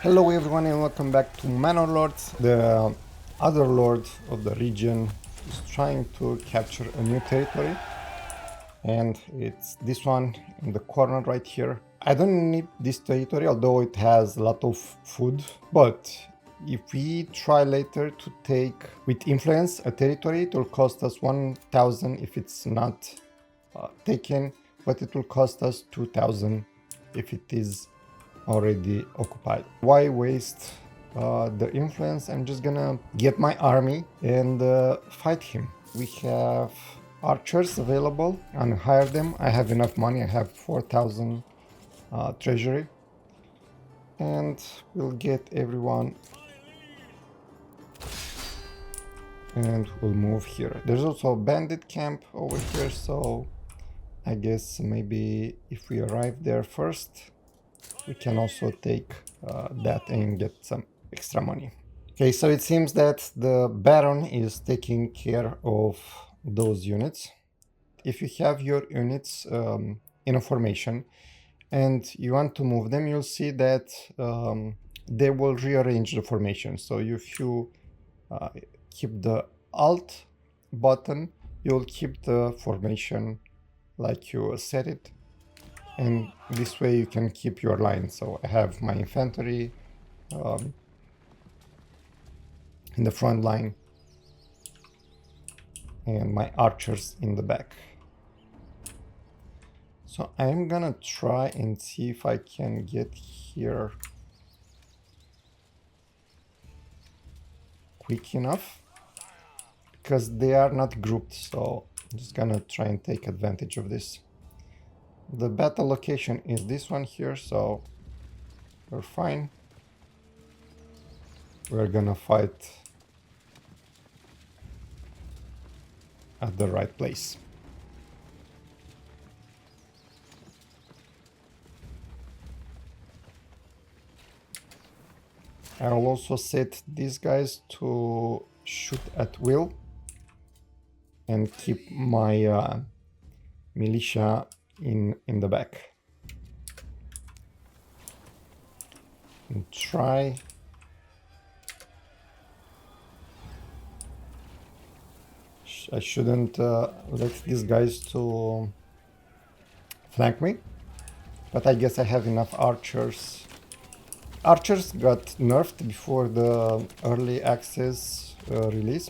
Hello everyone and welcome back to Manor Lords. The other lord of the region is trying to capture a new territory, and it's this one in the corner right here. I don't need this territory, although it has a lot of food, but if we try later to take with influence a territory, it will cost us 1000 if it's not taken, but it will cost us 2000 if it is already occupied. Why waste the influence? I'm just gonna get my army and fight him. We have archers available and hire them. I have enough money. I have 4000 treasury, and we'll get everyone and we'll move here. There's also a bandit camp over here, so I guess maybe if we arrive there first, we can also take that and get some extra money. Okay, so it seems that the Baron is taking care of those units. If you have your units in a formation and you want to move them, you'll see that they will rearrange the formation. So if you keep the Alt button, you'll keep the formation like you set it, and this way you can keep your line. So I have my infantry in the front line and my archers in the back. So I'm gonna try and see if I can get here quick enough, because they are not grouped, so I'm just gonna try and take advantage of this. The battle location is this one here, so we're fine. We're gonna fight at the right place. I'll also set these guys to shoot at will and keep my militia in the back. And try I shouldn't let these guys to flank me, but I guess I have enough archers. Archers got nerfed before the early access release,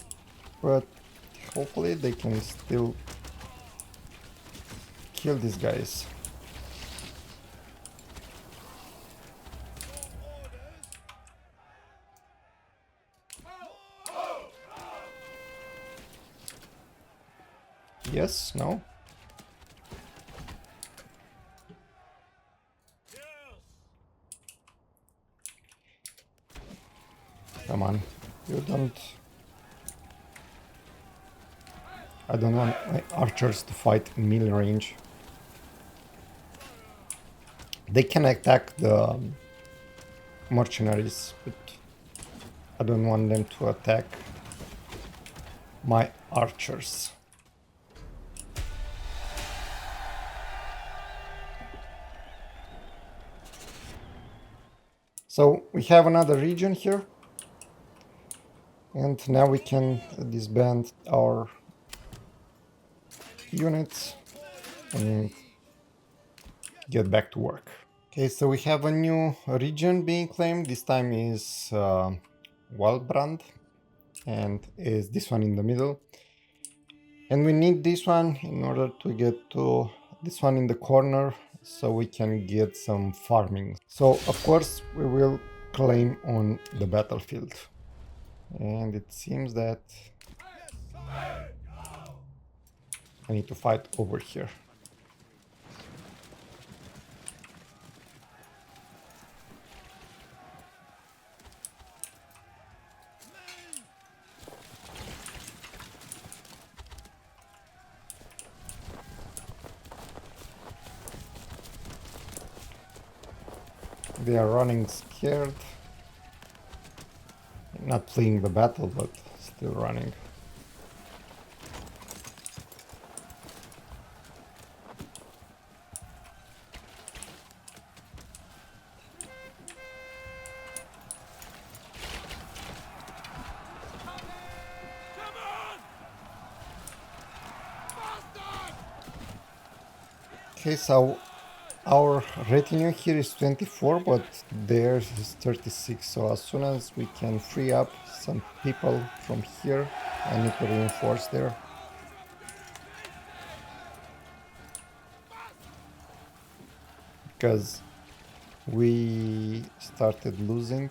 but hopefully they can still kill these guys. Yes, no? Come on, you don't... I don't want my archers to fight in melee range. They can attack the mercenaries, but I don't want them to attack my archers. So we have another region here, and now we can disband our units and get back to work. Okay, so we have a new region being claimed. This time is Waldbrand, and is this one in the middle. And we need this one in order to get to this one in the corner, so we can get some farming. So of course we will claim on the battlefield. And it seems that I need to fight over here. They are running scared. Not fleeing the battle, but still running. Okay, so our retinue here is 24, but theirs is 36. So as soon as we can free up some people from here, I need to reinforce there. Because we started losing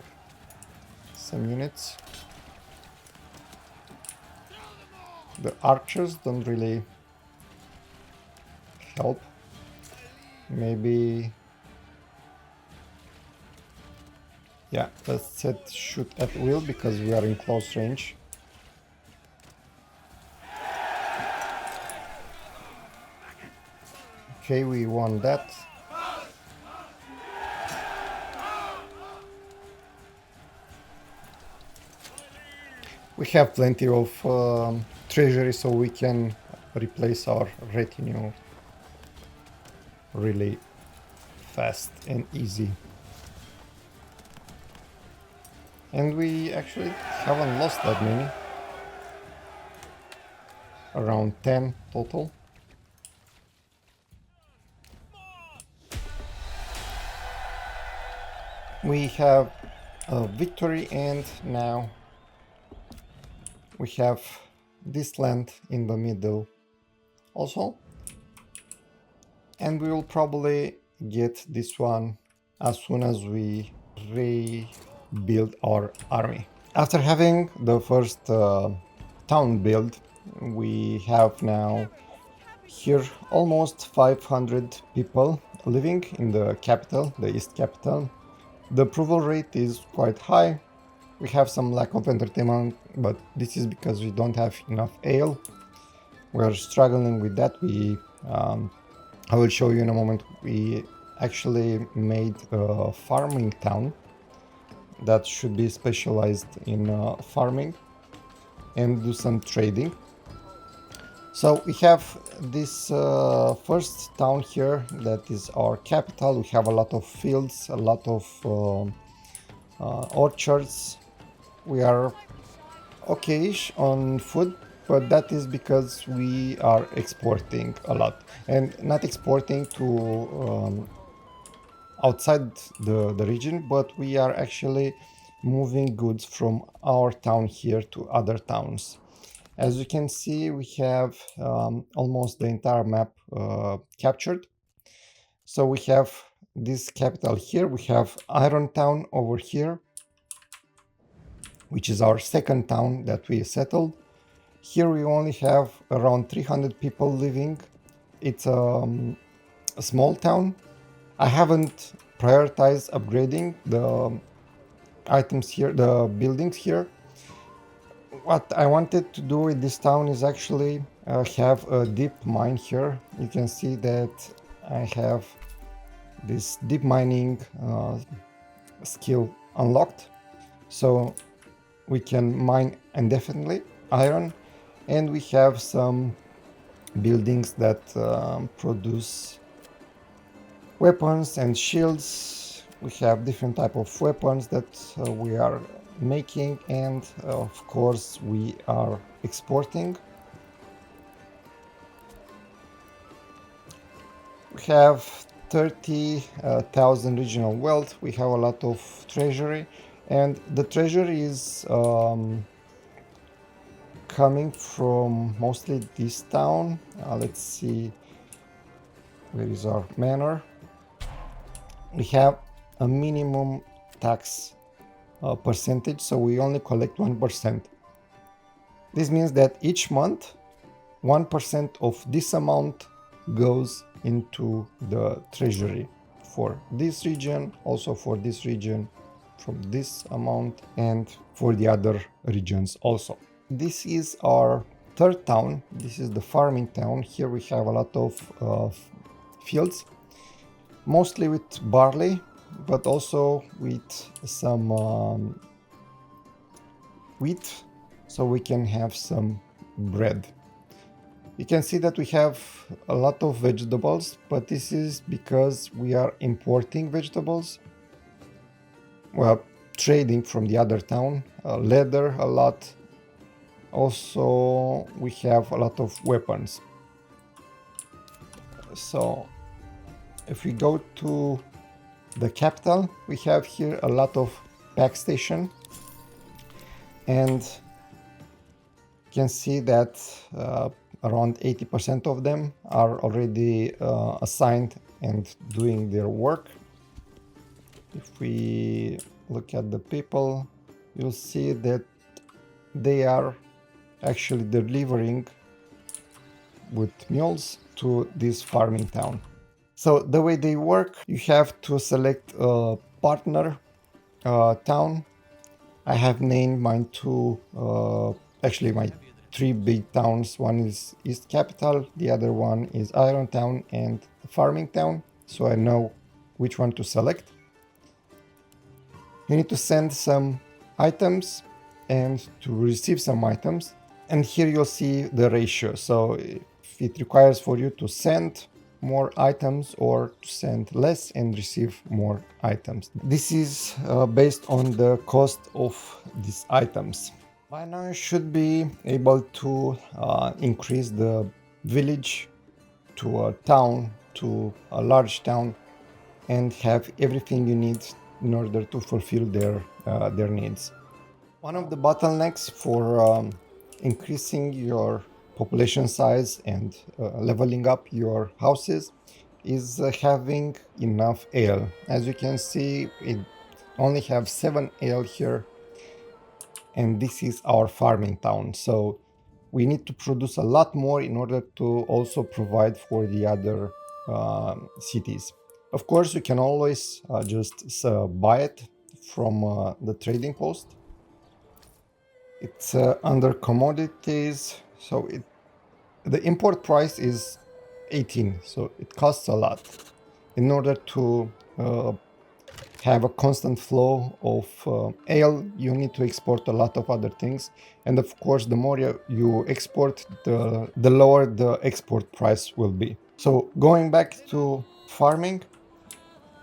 some units. The archers don't really help. Maybe... yeah, let's set shoot at will because we are in close range. Okay, we won that. We have plenty of treasury, so we can replace our retinue really fast and easy. And we actually haven't lost that many. Around 10 total. We have a victory, and now we have this land in the middle also. And we will probably get this one as soon as we rebuild our army. After having the first town build, we have now here almost 500 people living in the capital, the east capital. The approval rate is quite high. We have some lack of entertainment, but this is because we don't have enough ale. We're struggling with that. I will show you in a moment. We actually made a farming town that should be specialized in farming and do some trading. So we have this first town here that is our capital. We have a lot of fields, a lot of orchards. We are okayish on food, but that is because we are exporting a lot, and not exporting to outside the region, but we are actually moving goods from our town here to other towns. As you can see, we have almost the entire map captured. So we have this capital here, we have Iron Town over here, which is our second town that we settled. Here we only have around 300 people living. It's a small town. I haven't prioritized upgrading the items here, the buildings here. What I wanted to do with this town is actually have a deep mine here. You can see that I have this deep mining skill unlocked. So we can mine indefinitely iron, and we have some buildings that produce weapons and shields. We have different type of weapons that we are making, and of course we are exporting. We have 30,000 regional wealth. We have a lot of treasury, and the treasury is coming from mostly this town. Let's see, where is our manor? We have a minimum tax percentage, so we only collect 1%. This means that each month 1% of this amount goes into the treasury for this region, also for this region, from this amount, and for the other regions also. This is our third town. This is the farming town. Here we have a lot of fields, mostly with barley, but also with some wheat, so we can have some bread. You can see that we have a lot of vegetables, but this is because we are importing vegetables. Well, trading from the other town, leather a lot. Also, we have a lot of weapons. So If we go to the capital, we have here a lot of pack station, and you can see that around 80% of them are already assigned and doing their work. If we look at the people, you'll see that they are actually delivering with mules to this farming town. So the way they work, you have to select a partner town. I have named mine two, actually my three big towns. One is East Capital, the other one is Iron Town and Farming Town, so I know which one to select. You need to send some items and to receive some items. And here you'll see the ratio. So if it requires for you to send more items or to send less and receive more items. This is based on the cost of these items. By now you should be able to increase the village to a town, to a large town, and have everything you need in order to fulfill their needs. One of the bottlenecks for increasing your population size and leveling up your houses is having enough ale. As you can see, it only have 7 ale here, and this is our farming town. So we need to produce a lot more in order to also provide for the other cities. Of course, you can always just buy it from the trading post. It's under commodities, so the import price is 18, so it costs a lot. In order to have a constant flow of ale, you need to export a lot of other things, and of course the more you export, the lower the export price will be. So going back to farming,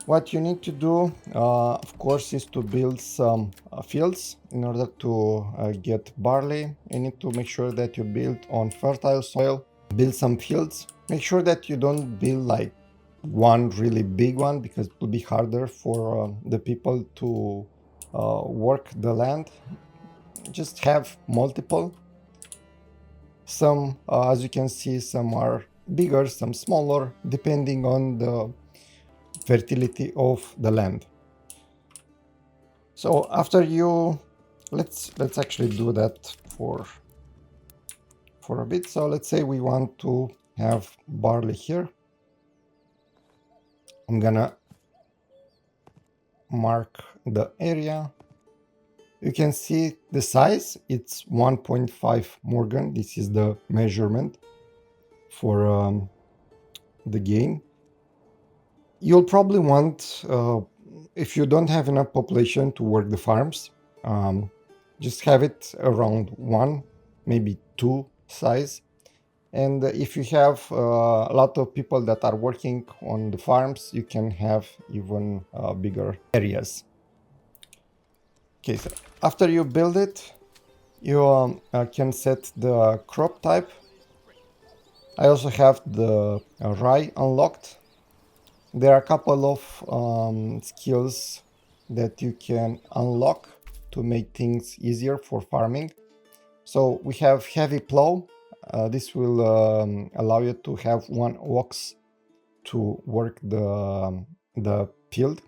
what you need to do, of course, is to build some fields in order to get barley. You need to make sure that you build on fertile soil, build some fields. Make sure that you don't build like one really big one, because it will be harder for the people to work the land. Just have multiple. Some, as you can see, some are bigger, some smaller, depending on the fertility of the land. So after you, let's actually do that for a bit. So let's say we want to have barley here. I'm gonna mark the area. You can see the size, it's 1.5 Morgan. This is the measurement for the gain. You'll probably want, if you don't have enough population to work the farms, just have it around 1, maybe 2 size. And if you have a lot of people that are working on the farms, you can have even bigger areas. Okay, so after you build it, you can set the crop type. I also have the rye unlocked. There are a couple of skills that you can unlock to make things easier for farming. So we have heavy plow. This will allow you to have one ox to work the field.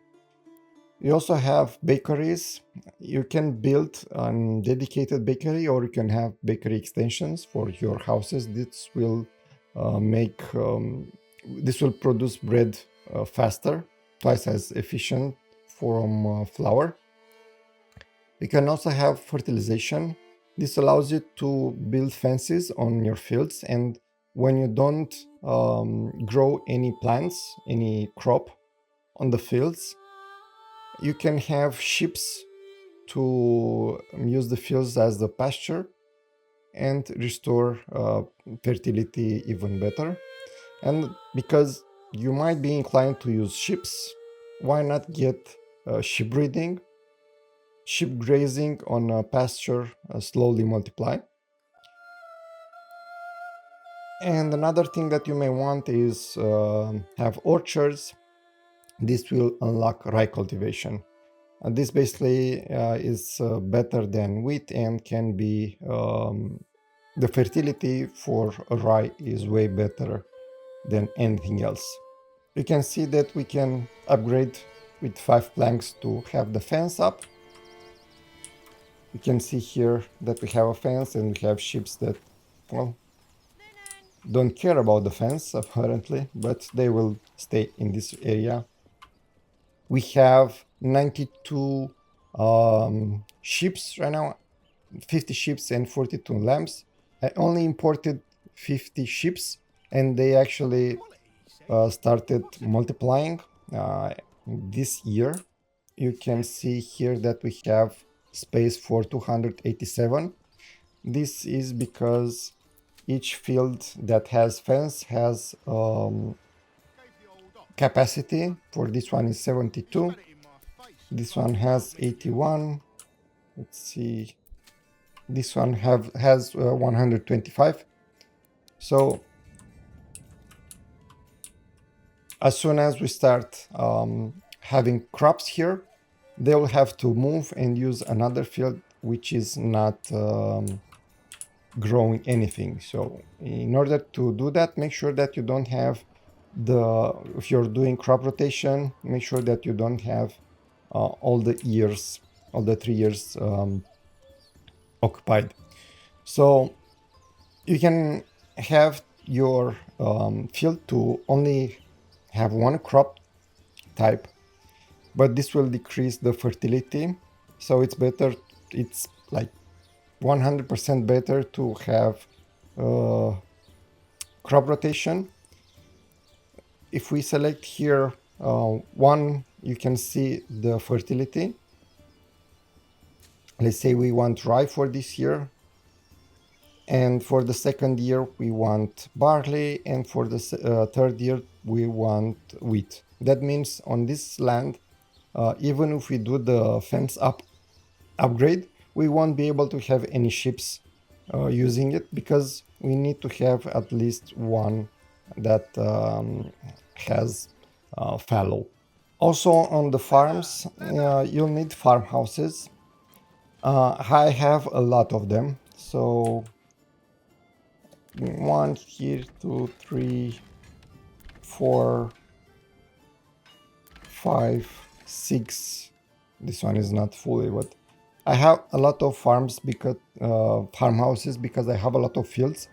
You also have bakeries. You can build a dedicated bakery, or you can have bakery extensions for your houses. This will this will produce bread faster, twice as efficient from flour. You can also have fertilization. This allows you to build fences on your fields, and when you don't grow any plants, any crop on the fields, you can have sheep to use the fields as the pasture and restore fertility even better. And because you might be inclined to use sheep, why not get sheep breeding? Sheep grazing on a pasture slowly multiply. And another thing that you may want is have orchards. this will unlock rye cultivation. This basically is better than wheat and can be the fertility for rye is way better than anything else. You can see that we can upgrade with 5 planks to have the fence up. You can see here that we have a fence and we have sheep that, well, don't care about the fence apparently, but they will stay in this area. We have 92 sheep right now, 50 sheep and 42 lambs. I only imported 50 sheep and they actually started multiplying this year. You can see here that we have space for 287. This is because each field that has fence has capacity. For this one is 72. This one has 81. Let's see. This one has 125. So as soon as we start having crops here, they'll have to move and use another field which is not growing anything. So in order to do that, make sure that you don't have if you're doing crop rotation, make sure that you don't have all the 3 years occupied. So you can have your field to only have one crop type, but this will decrease the fertility. So it's better, it's like 100% better to have crop rotation. If we select here one, you can see the fertility. Let's say we want rye for this year, and for the second year we want barley, and for the third year we want wheat. That means on this land, even if we do the fence upgrade, we won't be able to have any sheep using it, because we need to have at least one that has fallow. Also on the farms, you'll need farmhouses. I have a lot of them. So 1 here, 2, 3, 4, 5, 6. This one is not fully, but I have a lot of farmhouses because I have a lot of fields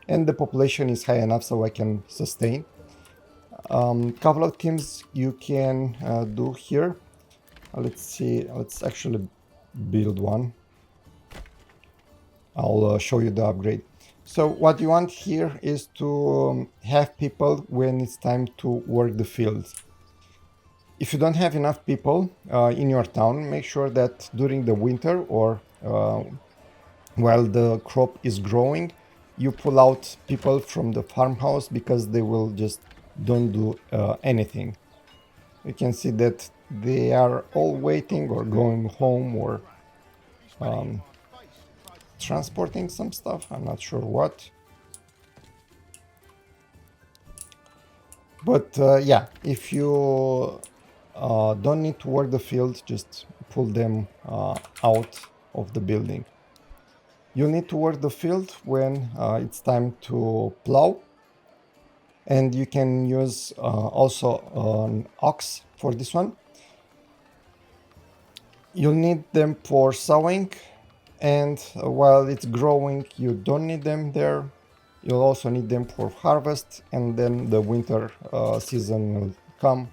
and the population is high enough so I can sustain. Couple of things you can do here. Let's see, let's actually build one. I'll show you the upgrade. So what you want here is to have people when it's time to work the fields. If you don't have enough people in your town, make sure that during the winter or while the crop is growing, you pull out people from the farmhouse, because they will just don't do anything. You can see that they are all waiting or going home or transporting some stuff. I'm not sure what. But yeah, if you don't need to work the field, just pull them out of the building. You need to work the field when it's time to plow. And you can use also an ox for this one. You'll need them for sowing, and while it's growing, you don't need them there. You'll also need them for harvest, and then the winter season will come.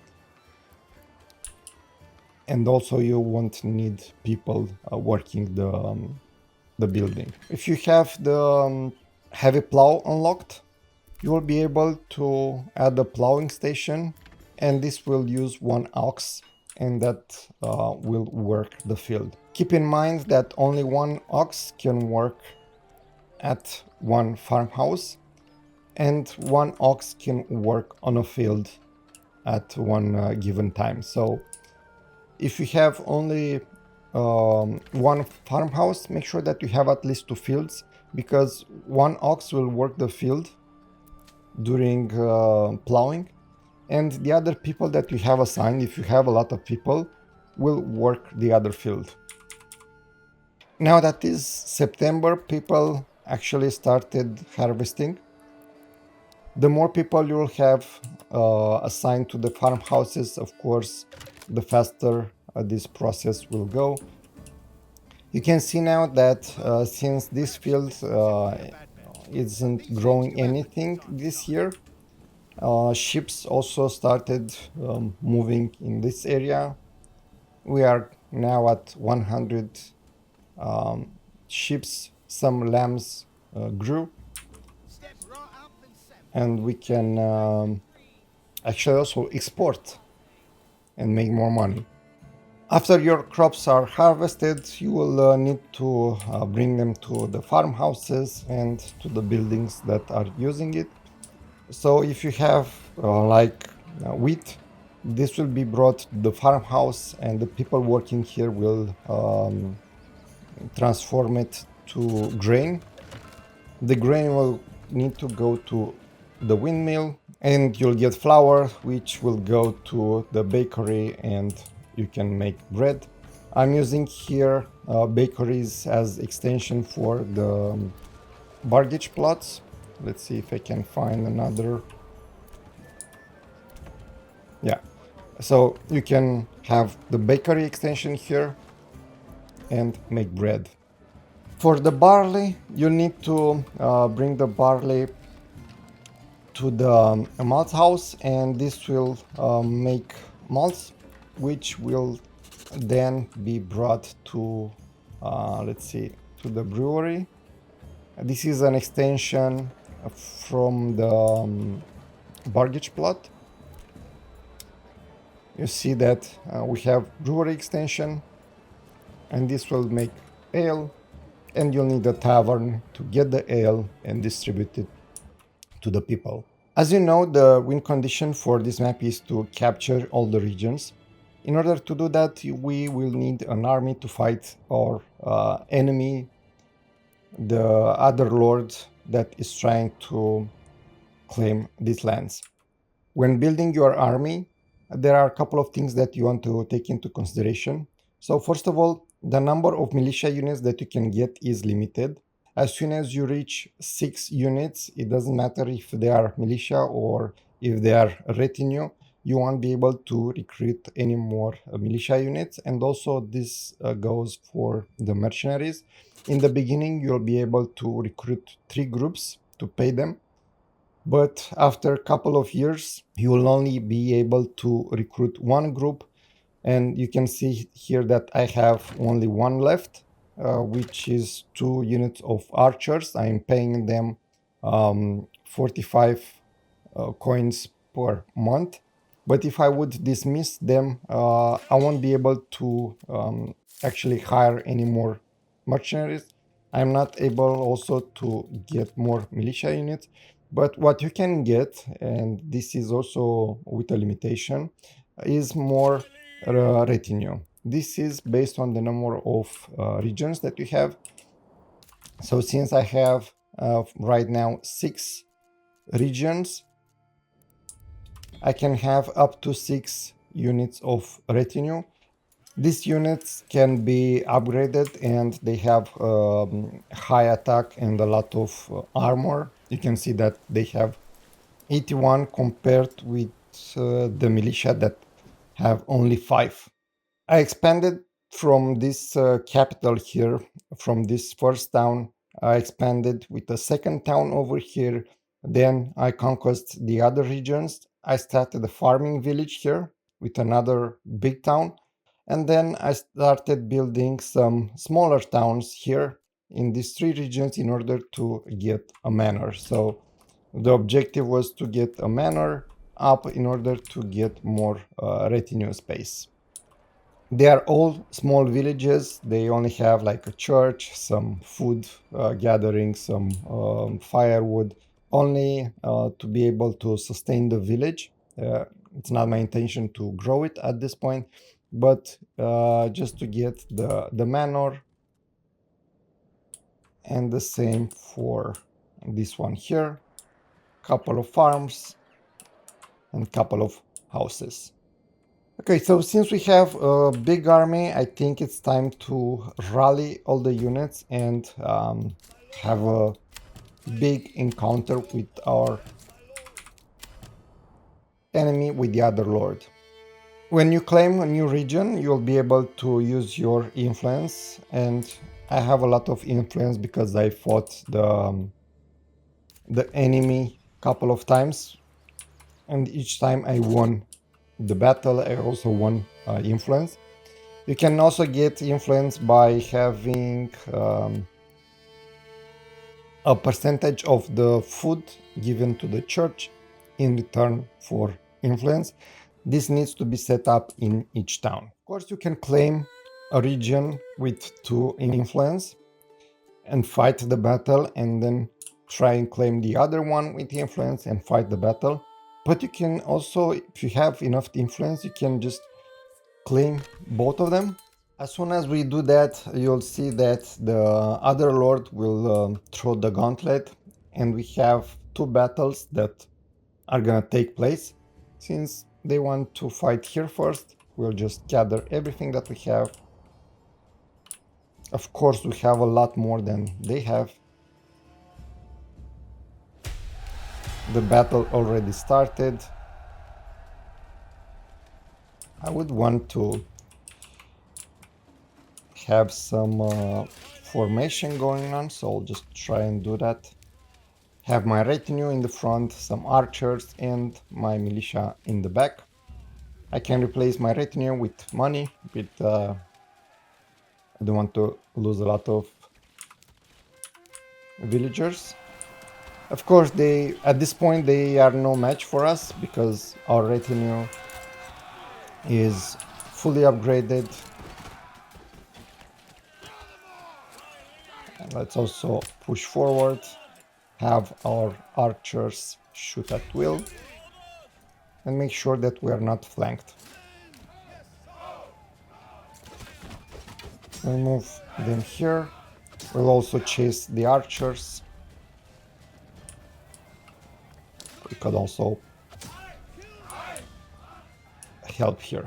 And also you won't need people working the building. If you have the heavy plow unlocked, you will be able to add a plowing station, and this will use one ox, and that will work the field. Keep in mind that only one ox can work at one farmhouse, and one ox can work on a field at one given time. So if you have only one farmhouse, make sure that you have at least 2 fields, because one ox will work the field during plowing, and the other people that you have assigned, if you have a lot of people, will work the other field. Now that is September, people actually started harvesting. The more people you'll have assigned to the farmhouses, of course, the faster this process will go. You can see now that since this field isn't growing anything this year, ships also started moving in this area. We are now at 100 ships. Some lambs grew, and we can actually also export and make more money. After your crops are harvested, you will need to bring them to the farmhouses and to the buildings that are using it. So if you have wheat, this will be brought to the farmhouse, and the people working here will transform it to grain. The grain will need to go to the windmill, and you'll get flour, which will go to the bakery, and you can make bread. I'm using here bakeries as extension for the bargage plots. Let's see if I can find another. Yeah, so you can have the bakery extension here and make bread. For the barley, you need to bring the barley to the malt house, and this will make malts, which will then be brought to let's see, to the brewery. This is an extension from the bargage plot. You see that we have brewery extension, and this will make ale, and you'll need a tavern to get the ale and distribute it to the people. As you know, the win condition for this map is to capture all the regions. In order to do that, we will need an army to fight our enemy, the other lord that is trying to claim these lands. When building your army, there are a couple of things that you want to take into consideration. So first of all, the number of militia units that you can get is limited. As soon as you reach 6 units, it doesn't matter if they are militia or if they are retinue, you won't be able to recruit any more militia units. And also this goes for the mercenaries. In the beginning, you'll be able to recruit 3 groups to pay them. But after a couple of years, you will only be able to recruit 1 group. And you can see here that I have only 1 left, which is 2 units of archers. I'm paying them 45 coins per month. But if I would dismiss them, I won't be able to actually hire any more mercenaries. I'm not able also to get more militia units. But what you can get, and this is also with a limitation, is more retinue. This is based on the number of regions that you have. So since I have right now 6 regions, I can have up to 6 units of retinue. These units can be upgraded, and they have high attack and a lot of armor. You can see that they have 81 compared with the militia that have only 5. I expanded from this capital here, from this first town. I expanded with a second town over here. Then I conquered the other regions. I started a farming village here with another big town. And then I started building some smaller towns here in these 3 regions in order to get a manor. So the objective was to get a manor up in order to get more retinue space. They are all small villages. They only have like a church, some food gathering, some firewood, only to be able to sustain the village. It's not my intention to grow it at this point, but just to get the manor. And the same for this one here. Couple of farms. and a couple of houses. Okay, so since we have a big army, I think it's time to rally all the units and have a big encounter with our enemy, with the other lord. When you claim a new region, you'll be able to use your influence, and I have a lot of influence because I fought the enemy a couple of times, and each time I won the battle, I also won influence. You can also get influence by having a percentage of the food given to the church in return for influence. This needs to be set up in each town. Of course, you can claim a region with 2 influence and fight the battle, and then try and claim the other one with influence and fight the battle. But you can also, if you have enough influence, you can just claim both of them. As soon as we do that, you'll see that the other lord will throw the gauntlet, and we have 2 battles that are gonna take place. Since they want to fight here first, we'll just gather everything that we have. Of course, we have a lot more than they have. The battle already started. I would want to have some formation going on, so I'll just try and do that. Have my retinue in the front, some archers, and my militia in the back. I can replace my retinue with money, but I don't want to lose a lot of villagers. Of course, at this point they are no match for us because our retinue is fully upgraded. And let's also push forward, have our archers shoot at will, and make sure that we are not flanked. We'll move them here. We'll also chase the archers. We could also help here.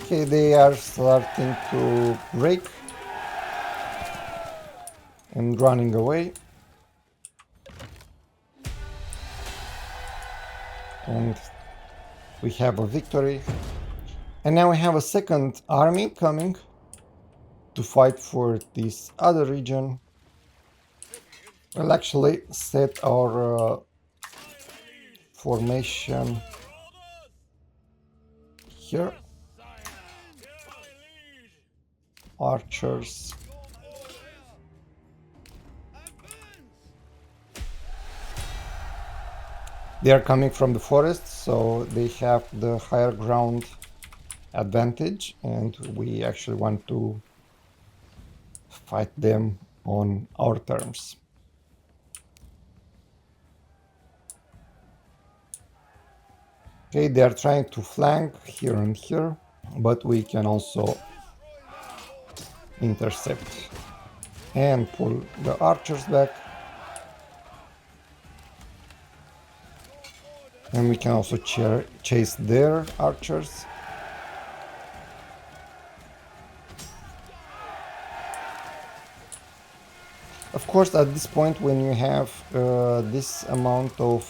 Okay, they are starting to break and running away. And we have a victory. And now we have a second army coming to fight for this other region. We'll actually set our formation here. Archers. They are coming from the forest, so they have the higher ground advantage, and we actually want to fight them on our terms. Okay, they are trying to flank here and here, but we can also intercept and pull the archers back. And we can also chase their archers. Of course, at this point, when you have this amount of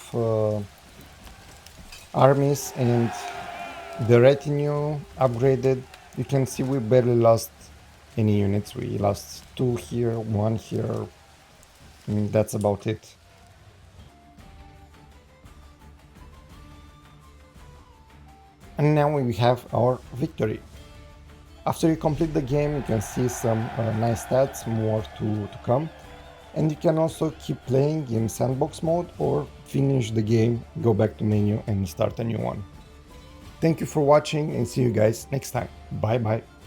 armies and the retinue upgraded, you can see we barely lost any units. We lost 2 here, 1 here. I mean, that's about it. And now we have our victory. After you complete the game, you can see some nice stats, more to come. And you can also keep playing in sandbox mode or finish the game, go back to menu and start a new one. Thank you for watching and see you guys next time. Bye bye.